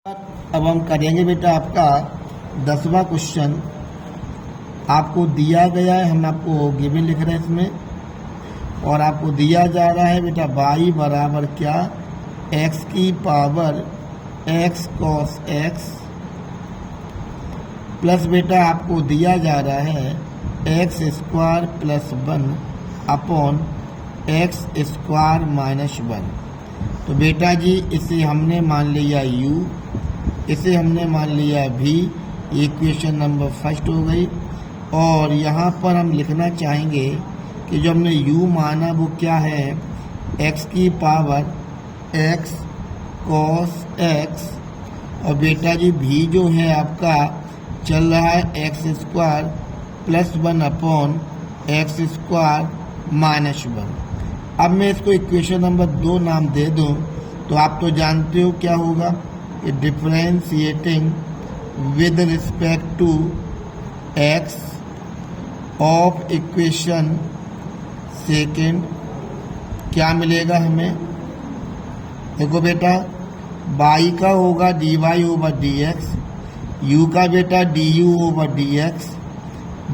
अब हम करेंगे बेटा आपका 10वां क्वेश्चन। आपको दिया गया है, हम आपको गिवन लिख रहे हैं इसमें, और आपको दिया जा रहा है बेटा y बराबर क्या, x की power x cos x plus बेटा आपको दिया जा रहा है x square plus 1 upon x square minus 1। तो बेटा जी इसे हमने मान लिया u, इसे हमने मान लिया v। इक्वेशन नंबर फर्स्ट हो गई। और यहाँ पर हम लिखना चाहेंगे कि जो हमने u माना वो क्या है, x की पावर x cos x, और बेटा जी v जो है आपका चल रहा है x square plus 1 upon x square minus 1। अब मैं इसको इक्वेशन नंबर 2 नाम दे दूँ तो आप तो जानते हो क्या होगा, differentiating with respect to x of equation second क्या मिलेगा हमें। देखो बेटा y का होगा dy ओवर dx, u का बेटा du ओवर dx,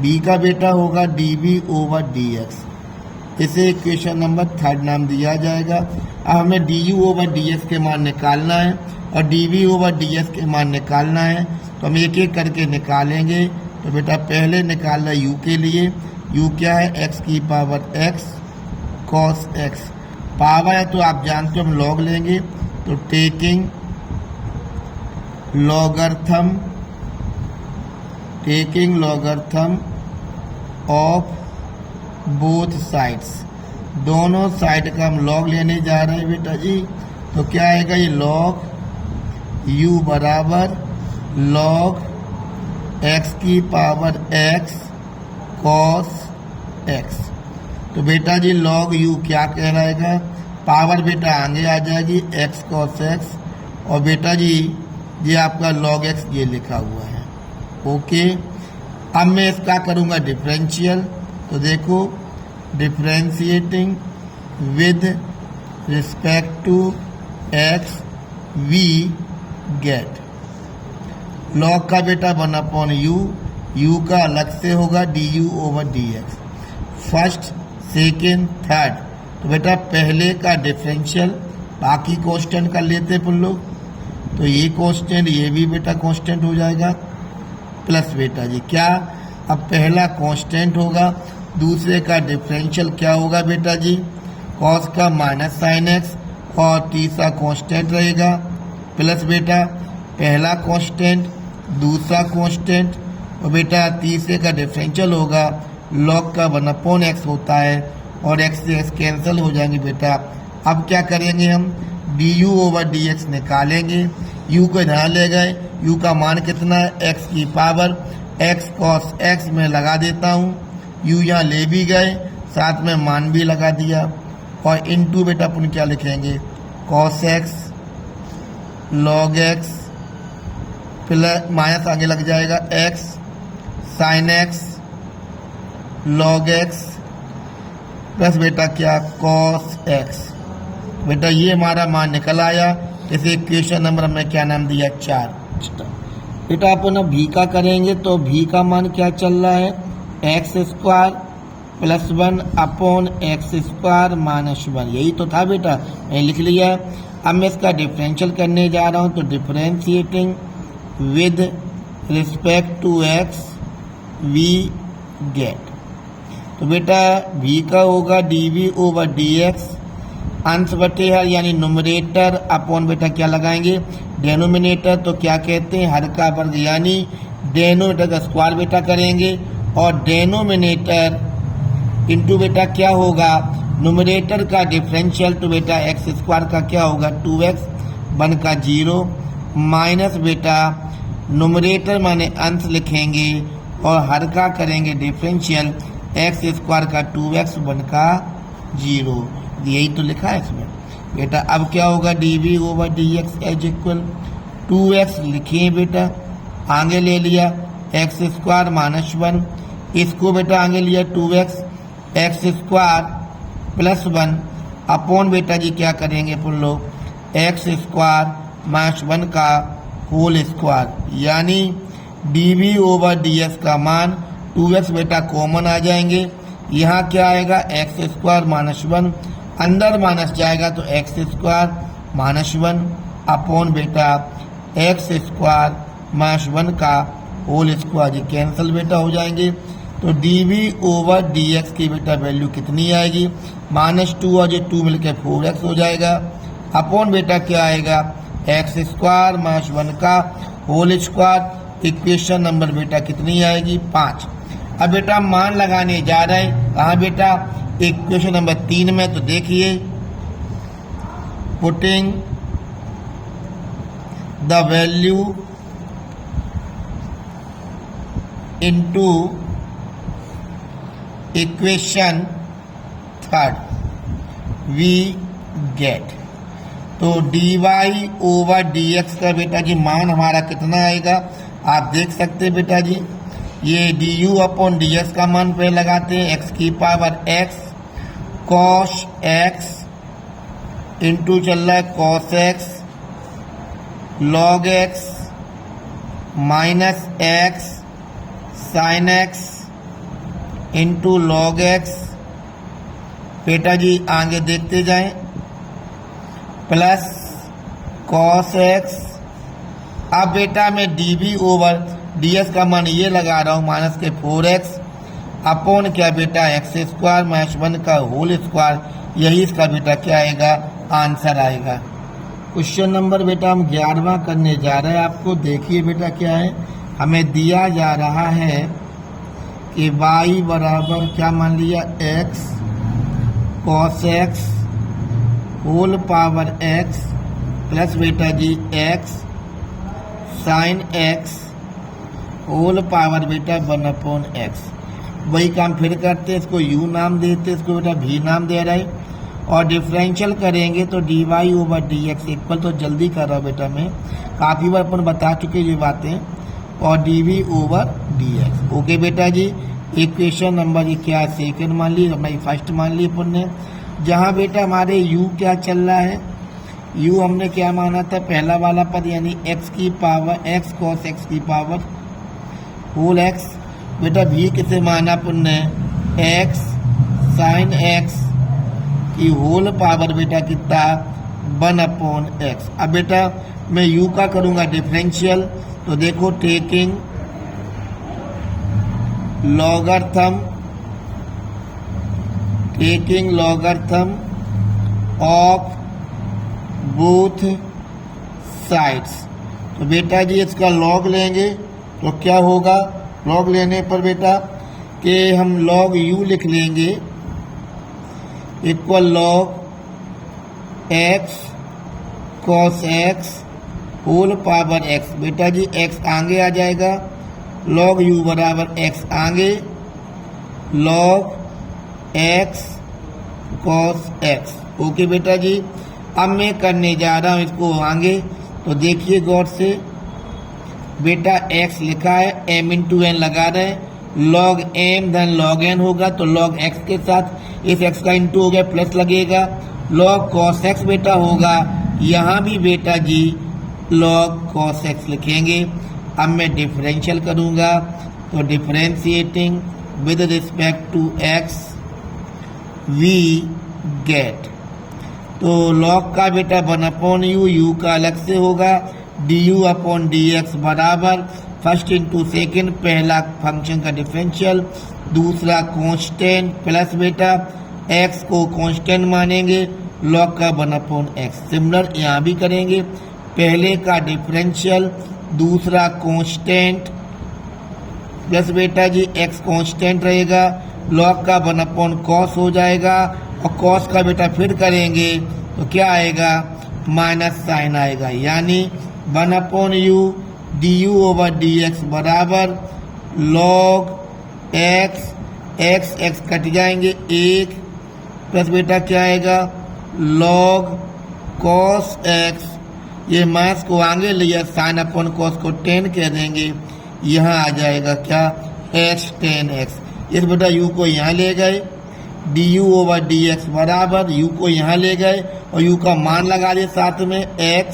b का बेटा होगा db ओवर dx। इसे इक्वेशन नंबर 3 नाम दिया जाएगा। अब हमें du ओवर dx के मान निकालना है और dv ओवर ds के मान निकालना है, तो हम एक एक करके निकालेंगे। तो बेटा पहले निकालना u के लिए, u क्या है, x की power x cos x, power है तो आप जानते हो हम लॉग लेंगे, तो taking logarithm of both sides, दोनों साइड का हम लॉग लेने जा रहे हैं बेटा जी। तो क्या आएगा, ये लॉग u बराबर लॉग x की पावर x cos x। तो बेटा जी लॉग u क्या कहलाएगा, पावर बेटा आगे आ जाएगी x cos x, और बेटा जी ये आपका लॉग x ये लिखा हुआ है। ओके, अब मैं इसका करूँगा डिफरेंशियल। तो देखो differentiating with respect to x we get log का बेटा 1 अपॉन u का अलग से होगा du over dx, first second third. तो बेटा पहले का डिफरेंशियल बाकी कांस्टेंट कर लेते हैं अपन लोग, तो ये कांस्टेंट ये भी बेटा कांस्टेंट हो जाएगा, प्लस बेटा जी क्या, अब पहला कांस्टेंट होगा, दूसरे का डिफरेंशियल क्या होगा बेटा जी, कॉस का माइनस साइन x, और तीसरा कांस्टेंट रहेगा, प्लस बेटा पहला कांस्टेंट दूसरा कांस्टेंट, और बेटा तीसरे का डिफरेंशियल होगा, लॉग का 1 अपॉन x होता है, और x से x कैंसिल हो जाएंगे बेटा। अब क्या करेंगे हम, du ओवर dx निकालेंगे, u को ध्यान ले गए, u का मान कितना है, x की पावर x cos x में लगा देता हूँ, u यहाँ ले भी गए साथ में मान भी लगा दिया, और इनटू बेटा अपन क्या लिखेंगे, cos x log x plus minus आगे लग जाएगा x sin x log x plus बेटा क्या cos x। बेटा ये हमारा मान निकल आया। इसे इक्वेशन नंबर हमने क्या नाम दिया, 4। बेटा अपन अब v का करेंगे, तो v का मान क्या चल रहा है, x square plus 1 upon x square minus 1, यही तो था बेटा, मैंने लिख लिया है। अब मैं इसका डिफरेंशियल करने जा रहा हूँ, तो differentiating with respect to x we get, तो बेटा v का होगा dv ओवर dx, अंश बटे हर यानी नुमरेटर अपॉन बेटा क्या लगाएंगे, डेनोमिनेटर, तो क्या कहते हैं हर का वर्ग यानी डेनोमिनेटर का स्क्वायर बेटा करेंगे, और डेनोमिनेटर इंटू बेटा क्या होगा, नुमरेटर का डिफरेंशियल, तो बेटा x स्क्वायर का क्या होगा 2x 1 का 0, माइनस बेटा नुमरेटर माने अंश लिखेंगे, और हर का करेंगे डिफरेंशियल, x स्क्वायर का 2x 1 का 0, यही तो लिखा है इसमें बेटा। अब क्या होगा, dv over dx as equal 2x लिखिए बेटा, आगे ले लिया x स्क्वायर माइनस 1, इसको बेटा आगे लिया 2x x square plus 1 upon बेटा जी क्या करेंगे अपन लोग, x स्क्वायर माइनस 1 का होल स्क्वायर, यानी dv ओवर dx का मान 2x बेटा कॉमन आ जाएंगे। यहाँ क्या आएगा एक्स स्क्वायर माइनस 1, अंदर माइनस जाएगा तो एक्स स्क्वायर माइनस 1 अपॉन बेटा एक्स स्क्वायर माइनस 1 का होल स्क्वायर, ये कैंसिल बेटा हो जाएंगे। तो dv ओवर dx की बेटा वैल्यू कितनी आएगी -2 और ये 2 मिलकर 4x हो जाएगा अपॉन बेटा क्या आएगा एक्स स्क्वायर माइनस 1 का होल स्क्वायर। इक्वेशन नंबर बेटा कितनी आएगी 5। अब बेटा हम मान लगाने जा रहे हैं कहाँ बेटा इक्वेशन नंबर 3 में। तो देखिए putting the value into equation 3 we get, तो dy ओवर dx का बेटा जी मान हमारा कितना आएगा आप देख सकते हैं बेटा जी। ये du अपॉन dx का मान पे लगाते हैं x की power x cos x into चल रहा है cos x log x minus x sin x into log x बेटा जी आगे देखते जाएं प्लस cos x। अब बेटा मैं dv ओवर ds का मान ये लगा रहा हूँ माइनस के 4x अपॉन क्या बेटा एक्स स्क्वायर माइनस 1 का होल स्क्वायर, यही इसका बेटा क्या आएगा आंसर आएगा। क्वेश्चन नंबर बेटा हम 11वां करने जा रहे हैं। आपको देखिए बेटा क्या है, हमें दिया जा रहा है कि y बराबर क्या मान लिया x cos x whole power x plus बेटा जी x sine x whole power बेटा 1/x। वही काम फिर करते हैं, इसको u नाम देते, इसको बेटा v नाम दे रहे और डिफरेंशियल करेंगे तो dy ओवर dx इक्वल, तो जल्दी कर रहा हूँ बेटा मैं, काफ़ी बार अपन बता चुके ये बातें, और dv ओवर dx। ओके बेटा जी इक्वेशन नंबर ये क्या सेकेंड मान ली, हमारी फर्स्ट मान ली अपन ने, जहाँ बेटा हमारे u क्या चल रहा है, u हमने क्या माना था पहला वाला पद यानी x की पावर x cos x की पावर होल x, बेटा v किसे माना अपन ने x साइन x की होल पावर बेटा कितना 1/x। अब बेटा मैं u का करूँगा डिफरेंशियल, तो देखो taking logarithm of both sides, तो बेटा जी इसका लॉग लेंगे तो क्या होगा, लॉग लेने पर बेटा कि हम लॉग u लिख लेंगे equal log x cos x whole power x, बेटा जी x आगे आ जाएगा log u बराबर x आगे log x cos x। Okay बेटा जी अब मैं करने जा रहा हूँ इसको आगे, तो देखिए गौर से बेटा x लिखा है m इंटू एन लगा रहे हैं, log m धन log n होगा तो log x के साथ इस x का इंटू हो गया प्लस लगेगा, log cos x बेटा होगा, यहाँ भी बेटा जी log cos x लिखेंगे। अब मैं डिफरेंशियल करूँगा तो differentiating with respect to x we get, तो log का बेटा 1/u, u का अलग से होगा du अपॉन dx बराबर फर्स्ट इंटू सेकेंड, पहला फंक्शन का डिफरेंशियल, दूसरा कांस्टेंट प्लस बेटा x को कांस्टेंट मानेंगे log का 1/x। सिमिलर यहाँ भी करेंगे, पहले का डिफरेंशियल दूसरा कांस्टेंट प्लस बेटा जी x कांस्टेंट रहेगा, log का 1/cos हो जाएगा और cos का बेटा फिर करेंगे तो क्या आएगा माइनस साइन आएगा, यानी 1/u du ओवर dx बराबर log x कट जाएंगे 1 प्लस बेटा क्या आएगा log cos x, ये माइनस को आगे लिया साइन अपॉन cos को 10 कह देंगे, यहाँ आ जाएगा क्या x tan x। इस बेटा u को यहाँ ले गए du ओवर dx बराबर u को यहाँ ले गए और u का मान लगा दिए साथ में x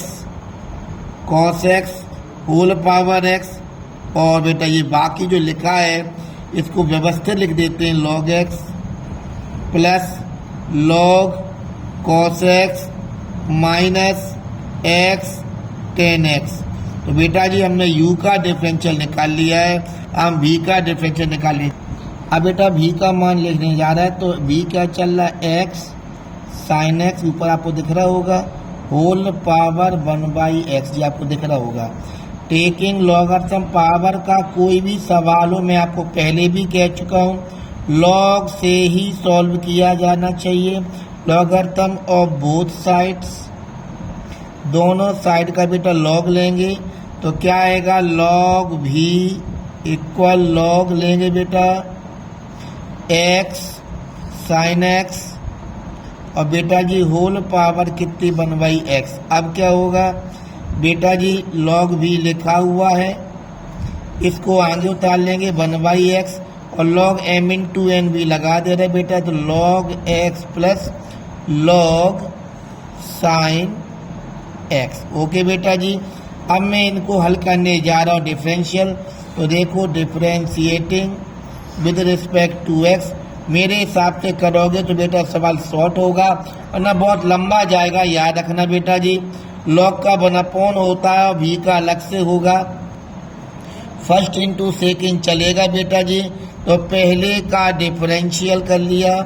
cos x whole power x, और बेटा ये बाकी जो लिखा है इसको व्यवस्थित लिख देते हैं log x plus log cos x minus x ten x. तो बेटा जी हमने u का डिफरेंशियल निकाल लिया है, हम v का डिफरेंशियल निकाल लिया। अब बेटा v का मान लिखने जा रहा है, तो v क्या चल रहा है x साइन एक्स, ऊपर आपको दिख रहा होगा होल पावर 1/x, ये आपको दिख रहा होगा। टेकिंग लॉगरिथम पावर का कोई भी सवाल हो, मैं आपको पहले भी कह चुका हूँ, लॉग से ही सॉल्व किया जाना चाहिए। लॉगरिथम ऑफ बोथ साइड्स, दोनों साइड का बेटा लॉग लेंगे तो क्या आएगा, लॉग भी इक्वल लॉग लेंगे बेटा x साइन एक्स, और बेटा जी होल पावर कितनी 1/x। अब क्या होगा बेटा जी, लॉग भी लिखा हुआ है, इसको आगे उतार लेंगे 1/x, और लॉग m इंटू n भी लगा दे रहे बेटा, तो log x plus log sine x. Okay बेटा जी, अब मैं इनको हल करने जा रहा हूँ डिफरेंशियल। तो देखो differentiating with respect to x, मेरे हिसाब से करोगे तो बेटा सवाल शॉर्ट होगा वरना बहुत लंबा जाएगा। याद रखना बेटा जी, लॉग का 1/, होता है और v का अलग से होगा, फर्स्ट इंटू सेकेंड चलेगा बेटा जी। तो पहले का डिफरेंशियल कर लिया,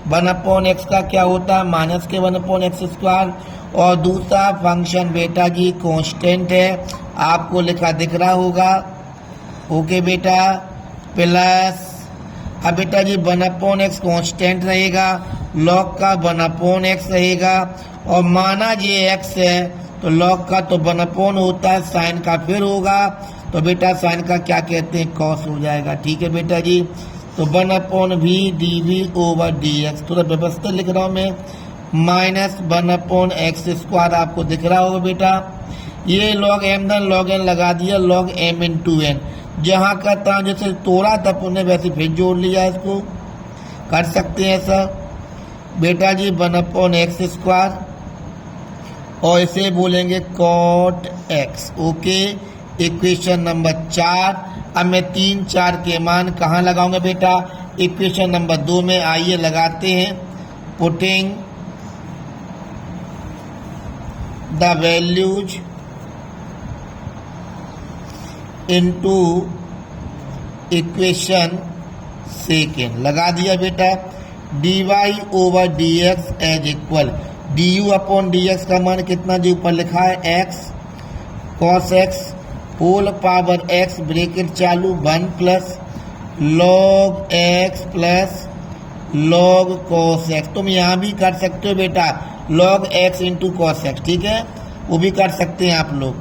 1/x का क्या होता है माइनस के 1/x², और दूसरा फंक्शन बेटा जी कांस्टेंट है, आपको लिखा दिख रहा होगा। ओके बेटा, प्लस अब बेटा जी 1/x कांस्टेंट रहेगा, लॉग का 1/x रहेगा, और माना ये x है तो लॉग का तो 1/, होता है, साइन का फिर होगा, तो बेटा साइन का क्या कहते हैं कॉस हो जाएगा। ठीक है बेटा जी, तो 1/v dv/dx, थोड़ा व्यवस्थित लिख रहा हूँ मैं, माइनस 1/x², आपको दिख रहा होगा बेटा। ये लॉग m धन लॉग n लगा दिया, लॉग m इंटू n, जहाँ का था जैसे तोड़ा था पुण्य वैसे फिर जोड़ लिया, इसको कर सकते हैं ऐसा बेटा जी 1/x², और इसे बोलेंगे cot x। Okay, equation number 4। अब मैं 3, 4 के मान कहाँ लगाऊंगा बेटा, इक्वेशन नंबर 2 में। आइए लगाते हैं, putting the values into equation second, लगा दिया बेटा। dy/dx एज इक्वल du/dx का मान कितना जी ऊपर लिखा है x cos x whole power x bracket चालू 1 plus log x plus log cos x। तुम यहाँ भी कर सकते हो बेटा log x into cos x, ठीक है, वो भी कर सकते हैं आप लोग,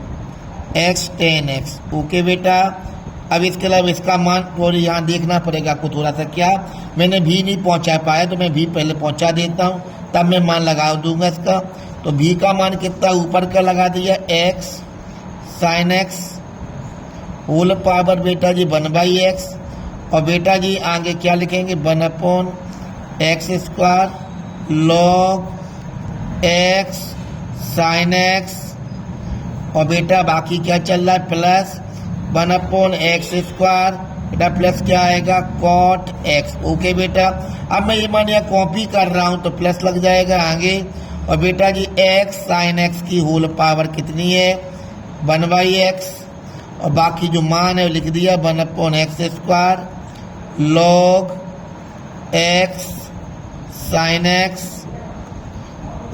x tan x। ओके बेटा, अब इसके अलावा इसका मान थोड़ी यहाँ देखना पड़ेगा आपको थोड़ा सा, क्या मैंने भी नहीं पहुँचा पाया तो मैं भी पहले पहुँचा देता हूँ, तब मैं मान लगा दूंगा इसका। तो भी का मान कितना ऊपर का लगा दिया x sine x whole power बेटा जी 1/x, और बेटा जी आगे क्या लिखेंगे 1/x² log x sine x, और बेटा बाकी क्या चल रहा है प्लस 1/x², बेटा प्लस क्या आएगा cot x। ओके बेटा, अब मैं ये मान यहाँ कॉपी कर रहा हूँ तो प्लस लग जाएगा आगे, और बेटा जी x साइन x की होल पावर कितनी है 1/x, और बाकी जो मान है वो लिख दिया 1/x² log x sine x,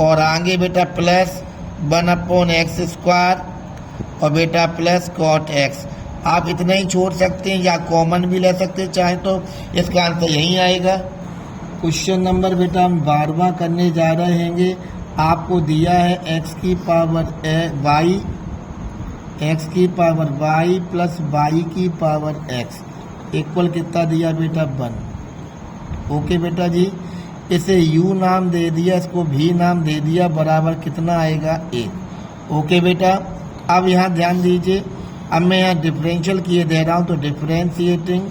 और आगे बेटा प्लस 1/x², और बेटा प्लस cot x। आप इतना ही छोड़ सकते हैं या कॉमन भी ले सकते हैं चाहे तो, इसका आंसर यही आएगा। क्वेश्चन नंबर बेटा हम 12वां करने जा रहे हैं। आपको दिया है x की पावर y, x की पावर y प्लस y की पावर x इक्वल कितना दिया बेटा 1। ओके बेटा जी, इसे u नाम दे दिया, इसको v नाम दे दिया, बराबर कितना आएगा a। ओके बेटा, अब यहाँ ध्यान दीजिए, अब मैं यहाँ डिफरेंशियल किए दे रहा हूँ, तो differentiating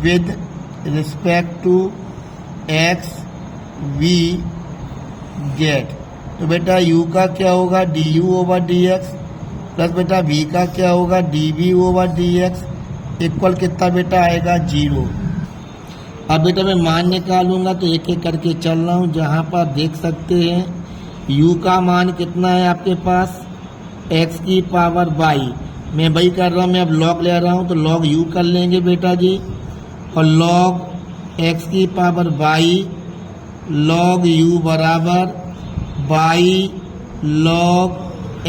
with respect to x v get, तो बेटा u का क्या होगा du/dx प्लस बेटा v का क्या होगा dv ओवर dx इक्वल कितना बेटा आएगा 0। अब बेटा मैं मान निकालूंगा तो एक एक करके चल रहा हूँ। जहाँ पर आप देख सकते हैं u का मान कितना है आपके पास x की पावर y, मैं वही कर रहा हूँ, मैं अब log ले रहा हूँ तो log u कर लेंगे बेटा जी, और log x की पावर y log u बराबर y log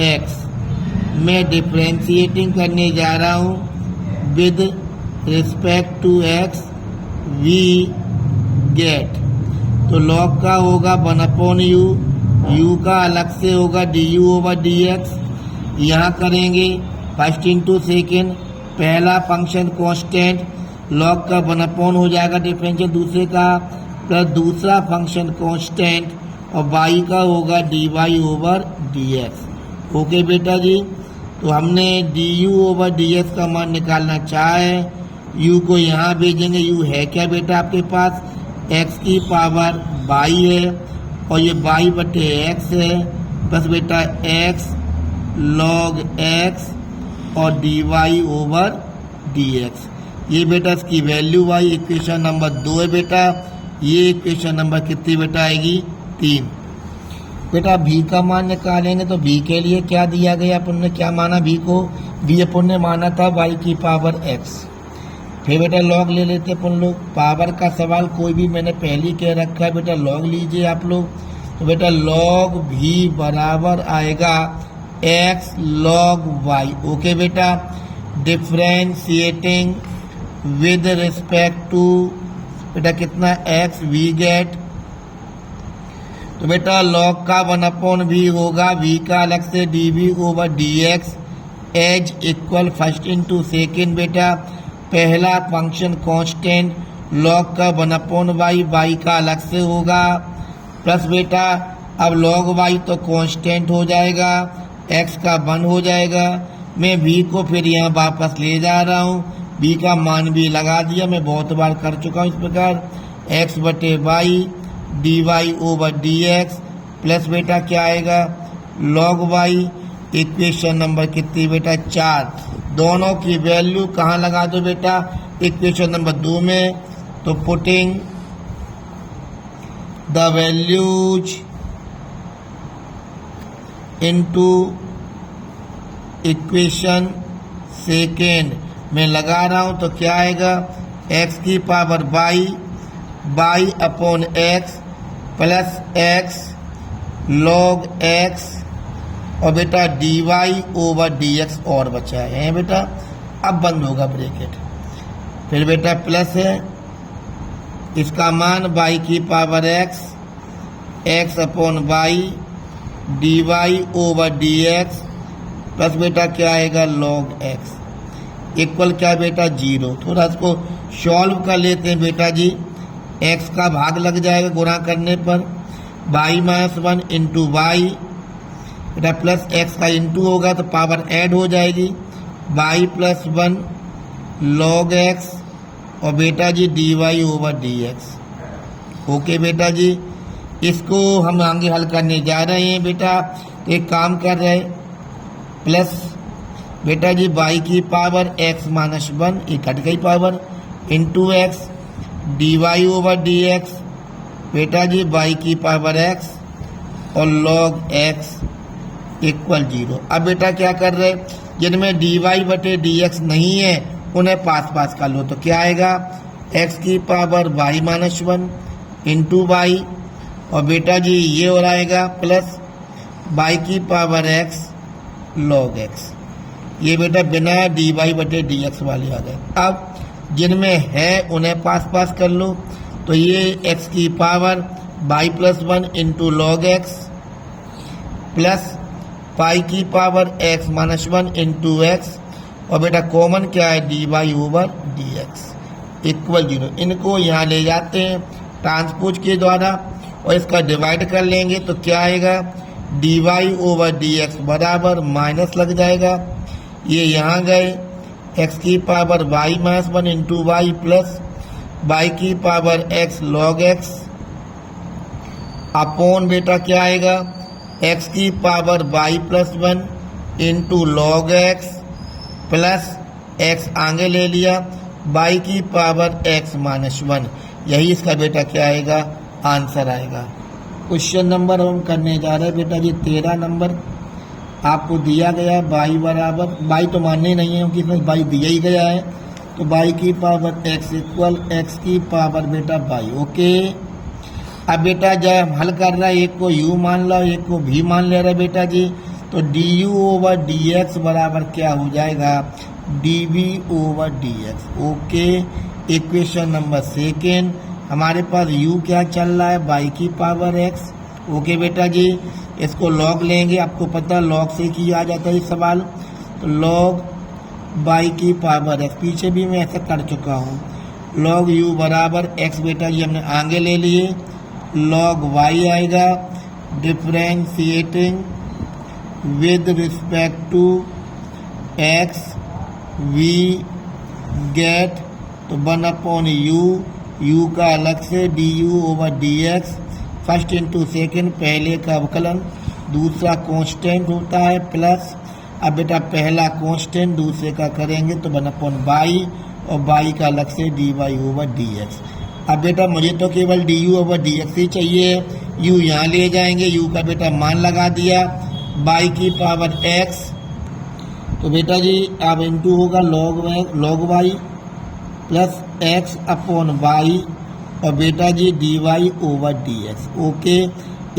x। मैं डिफ्रेंशिएटिंग करने जा रहा हूँ with respect to x we get, तो log का होगा 1/u, u का अलग से होगा du ओवर dx। यहाँ करेंगे फर्स्ट इंटू सेकेंड, पहला फंक्शन कांस्टेंट log का 1 हो जाएगा डिफरेंशियल दूसरे का, प्लस दूसरा फंक्शन कांस्टेंट और y का होगा dy ओवर dx। ओके बेटा जी, तो हमने du ओवर dx का मान निकालना चाहा है। u को यहाँ भेजेंगे, u है क्या बेटा आपके पास x की पावर y है और ये y बटे x है, बस बेटा x log x और dy ओवर dx। ये बेटा इसकी वैल्यू y इक्वेशन नंबर 2 है बेटा। ये इक्वेशन नंबर कितनी बेटा आएगी 3। बेटा v का मान निकालेंगे तो v के लिए क्या दिया गया, अपन ने क्या माना v को, v अपन ने माना था y की पावर x। फिर बेटा log ले लेते अपन लोग, पावर का सवाल कोई भी मैंने पहले कह रखा है बेटा log लीजिए आप लोग। तो बेटा log v बराबर आएगा x log y। ओके बेटा, डिफ्रेंशिएटिंग विद रिस्पेक्ट टू बेटा कितना x v गेट, तो बेटा log का 1/v होगा, v का अलग से dv over dx as equal first into second बेटा पहला फंक्शन कांस्टेंट log का 1/y, y का अलग से होगा, प्लस बेटा अब log y तो कांस्टेंट हो जाएगा, x का 1 हो जाएगा। मैं v को फिर यहाँ वापस ले जा रहा हूँ, v का मान भी लगा दिया, मैं बहुत बार कर चुका हूँ इस प्रकार, x बटे y dy over dx plus बेटा क्या आएगा log y, इक्वेशन नंबर कितनी बेटा 4। दोनों की वैल्यू कहाँ लगा दो बेटा इक्वेशन नंबर 2 में, तो putting the values into equation second में लगा रहा हूँ तो क्या आएगा x की power y upon x plus x log x और बेटा dy ओवर dx और बचा है बेटा। अब बंद होगा ब्रैकेट, फिर बेटा प्लस है इसका मान y की power x upon y dy over dx plus बेटा क्या आएगा log x इक्वल क्या बेटा 0। थोड़ा इसको सॉल्व कर लेते हैं बेटा जी, x का भाग लग जाएगा गुणा करने पर, y माइनस 1 इंटू वाई बेटा प्लस x का इंटू होगा तो पावर ऐड हो जाएगी, y प्लस 1 log x और बेटा जी dy ओवर dx। ओके बेटा जी, इसको हम आगे हल करने जा रहे हैं बेटा। एक काम कर रहे हैं प्लस बेटा जी y की पावर x माइनस 1 इकट गई power into x dy over dx बेटा जी y की पावर x और log x इक्वल 0। अब बेटा क्या कर रहे जिनमें dy बटे dx नहीं है उन्हें पास पास कर लो, तो क्या आएगा x की power y minus 1 into y और बेटा जी ये हो आएगा प्लस y की पावर x log x। ये बेटा बिना dy बटे dx वाले आ गए। अब जिनमें है उन्हें पास पास कर लो, तो ये x की power y plus 1 into log x plus pi की power x minus 1 into x और बेटा कॉमन क्या है dy ओवर dx इक्वल 0। इनको यहाँ ले जाते हैं ट्रांसपोज के द्वारा और इसका डिवाइड कर लेंगे तो क्या आएगा dy ओवर dx बराबर माइनस लग जाएगा, ये यहाँ गए x की power y minus 1 into y plus y की power x log x upon बेटा क्या आएगा x की power y plus 1 into log x plus x आगे ले लिया बाई की पावर एक्स माइनस 1, यही इसका बेटा क्या आएगा, आंसर आएगा। क्वेश्चन नंबर हम करने जा रहे हैं बेटा जी 13 नंबर। आपको दिया गया बाई बराबर, बाई तो मानने नहीं है क्योंकि इसमें बाई दिया ही गया है, तो बाई की पावर एक्स इक्वल एक्स की पावर बेटा बाई। ओके, अब बेटा जब हम हल कर रहा है एक को u मान लो एक को v मान ले रहा है बेटा जी, तो du ओवर dx बराबर क्या हो जाएगा, dv over dx। Okay, equation number second हमारे पास u क्या चल रहा है, बाई की पावर x। ओके बेटा जी, इसको लॉग लेंगे, आपको पता लॉग से किया जाता है सवाल, तो लॉग बाई की पावर x, पीछे भी मैं ऐसा कर चुका हूँ। लॉग u बराबर x बेटा जी हमने आगे ले लिए, लॉग y आएगा differentiating with respect to x v get, तो 1/u, u का अलग से du over dx, first into second पहले का अवकलन, दूसरा कांस्टेंट होता है प्लस, अब बेटा पहला कांस्टेंट दूसरे का करेंगे तो 1/बाई और बाई का अलग से dy ओवर dx। अब बेटा मुझे तो केवल du ओवर dx ही चाहिए, u यहाँ ले जाएंगे, u का बेटा मान लगा दिया बाई की पावर x, तो बेटा जी अब इंटू होगा log y plus x upon y और बेटा जी dy over dx। Okay,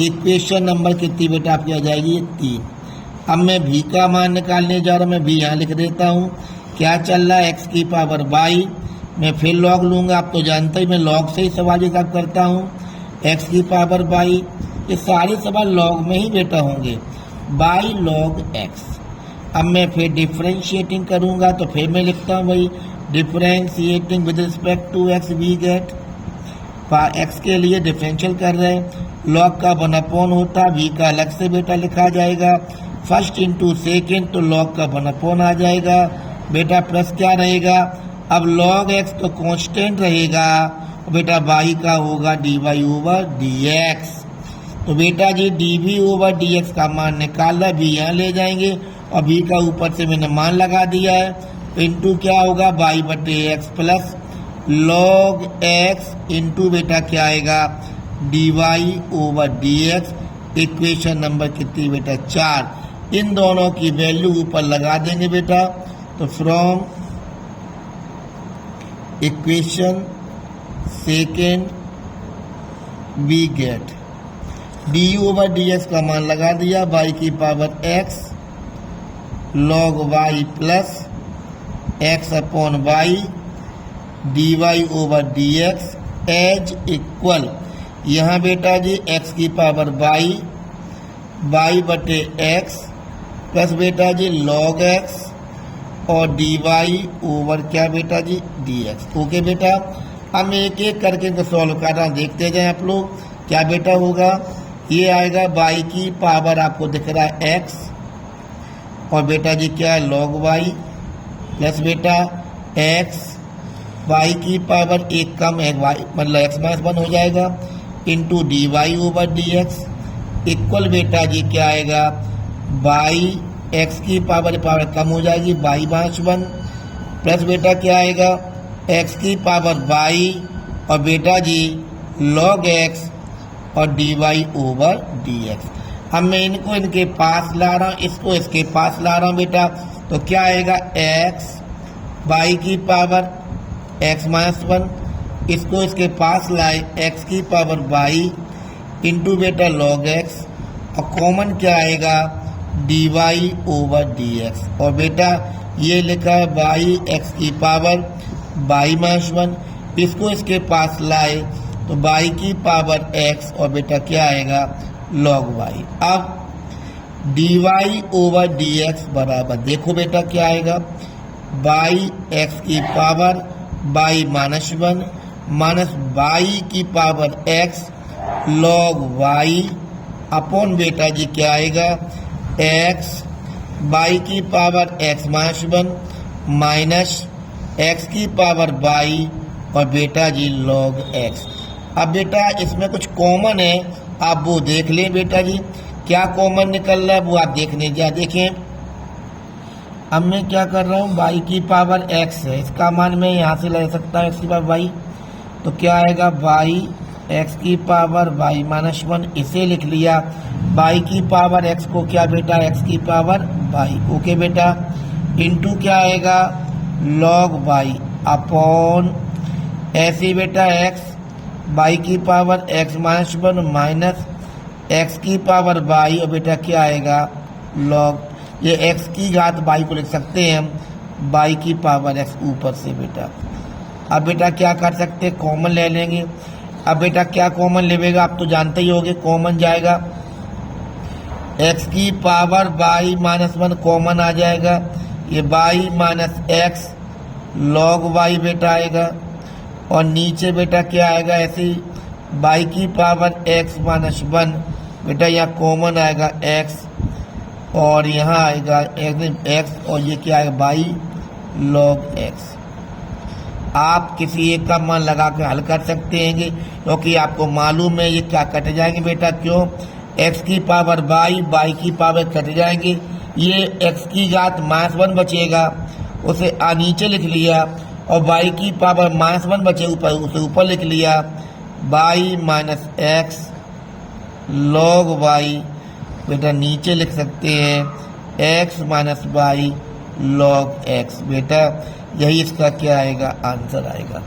equation number कितनी बेटा आपकी आ जाएगी 3। अब मैं v का मान निकालने जा रहा हूँ, मैं v यहाँ लिख देता हूँ, क्या चल रहा है x की पावर बाई, मैं फिर लॉग लूँगा, आप तो जानते ही मैं लॉग से ही सवाल जवाब करता हूँ, x की पावर बाई, ये सारे सवाल लॉग में ही बेटा होंगे, बाई लॉग x। अब मैं फिर डिफ्रेंशिएटिंग करूँगा तो फिर मैं लिखता हूँ भाई differentiating with respect to x we get, x के लिए डिफरेंशियल कर रहे हैं, लॉग का 1/, होता है v का अलग से बेटा लिखा जाएगा, फर्स्ट इंटू सेकेंड तो लॉग का 1/, आ जाएगा बेटा, प्लस क्या रहेगा, अब लॉग x तो कांस्टेंट रहेगा और बेटा y का होगा dy ओवर dx, तो बेटा जी dv ओवर dx का मान निकाल रहा है, v यहाँ ले जाएंगे और v का ऊपर से मैंने मान लगा दिया है, तो इंटू क्या होगा y बटे x plus log x into बेटा क्या आएगा dy over dx। Equation number कितनी बेटा 4, इन दोनों की वैल्यू ऊपर लगा देंगे बेटा, तो from equation second we get du over dx का मान लगा दिया y की power x log y plus x upon y dy over dx as equal, यहाँ बेटा जी x की पावर y बटे x प्लस बेटा जी log x और dy ओवर क्या बेटा जी dx। ओके बेटा, हम एक एक करके इनको सॉल्व कर रहा हूँ, देखते जाएं आप लोग क्या बेटा होगा, ये आएगा y की पावर आपको दिख रहा है x और बेटा जी क्या है log y प्लस बेटा x, y की पावर एक कम है y मतलब x माइनस 1 हो जाएगा into dy over dx equal बेटा जी क्या आएगा y x की पावर कम हो जाएगी y माइनस 1 प्लस बेटा क्या आएगा x की पावर y और बेटा जी log x और dy ओवर dx। अब मैं इनको इनके पास ला रहा हूँ, इसको इसके पास ला रहा हूँ बेटा, तो क्या आएगा x y की पावर x माइनस 1, इसको इसके पास लाए x की पावर y इंटू बेटा log x और कॉमन क्या आएगा dy ओवर dx और बेटा ये लिखा है y x की पावर y माइनस 1, इसको इसके पास लाए तो y की पावर x और बेटा क्या आएगा log y। अब dy ओवर dx बराबर देखो बेटा क्या आएगा y x की power y minus 1 minus y की power x log y upon बेटा जी क्या आएगा x y की power x minus 1 minus x की पावर y और बेटा जी log x। अब बेटा इसमें कुछ कॉमन है, आप वो देख लें बेटा जी क्या कॉमन निकल रहा है वो आप देखने जा देखें। अब मैं क्या कर रहा हूँ, y की पावर x है, इसका मान मैं यहाँ से ले सकता हूँ x की पावर y, तो क्या आएगा y x की पावर y माइनस 1, इसे लिख लिया। y की पावर x को क्या बेटा, x की पावर y, ओके बेटा, इंटू क्या आएगा log y अपॉन ऐसे बेटा x, y की power x minus 1 minus x की पावर y, और बेटा क्या आएगा log, ये x की घात y को लिख सकते हैं हम y की पावर x ऊपर से बेटा। अब बेटा क्या कर सकते हैं, कॉमन ले लेंगे। अब बेटा क्या कॉमन लेगा, आप तो जानते ही होंगे, कॉमन जाएगा x की पावर y माइनस 1 कॉमन आ जाएगा, ये y minus x log y बेटा आएगा, और नीचे बेटा क्या आएगा ऐसे ही y की पावर x माइनस 1 बेटा, यहाँ कॉमन आएगा x, और यहाँ आएगा x, और ये क्या आएगा y log x। आप किसी एक का मान लगा कर हल कर सकते हैं, क्योंकि आपको मालूम है ये क्या कट जाएंगे बेटा, क्यों, x की पावर y की पावर कट जाएंगे, ये x की घात माइनस 1 बचेगा, उसे नीचे लिख लिया, और y की पावर माइनस 1 बचे ऊपर, उसे ऊपर लिख लिया, y minus x log y बेटा नीचे लिख सकते हैं x minus y log x बेटा, यही इसका क्या आएगा आंसर आएगा।